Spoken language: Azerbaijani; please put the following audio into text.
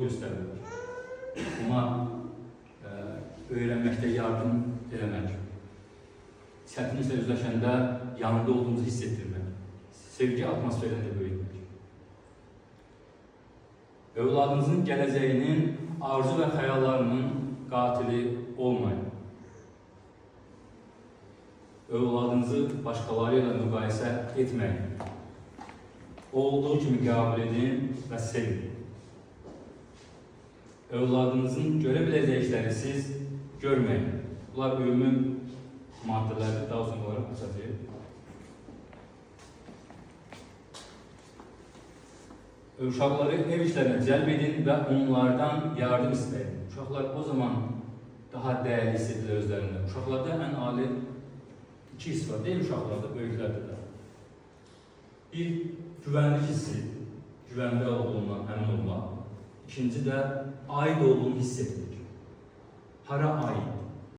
göstərirlər. Ona öyrənməkdə yardım eləmək, çətinliklə üzləşəndə yanında olduğumuzu hiss etdirmək, sevgi atmosferini böyütmək. Övladınızın gələcəyinin arzu və xəyallarının qatili olmayın. Övladınızı başqaları ilə müqayisə etməyin. Olduğu kimi qəbul edin və sevin. Övladınızın görə biləcəkləri siz görməyin. Bunlar ümumi maddələrdir, daha uzun olaraq açacaq. Uşaqları ev işlərinə cəlb edin və onlardan yardım istəyin. Uşaqlar o zaman daha dəyərli hiss edilir özlərində. Uşaqlarda ən ali iki his var, deyil uşaqlarda, böyüklərdə də. Bir, güvənlik hissi, güvəndə olduğundan əmin olmaq. İkinci də aid olduğunu hiss etmək. Hara aid?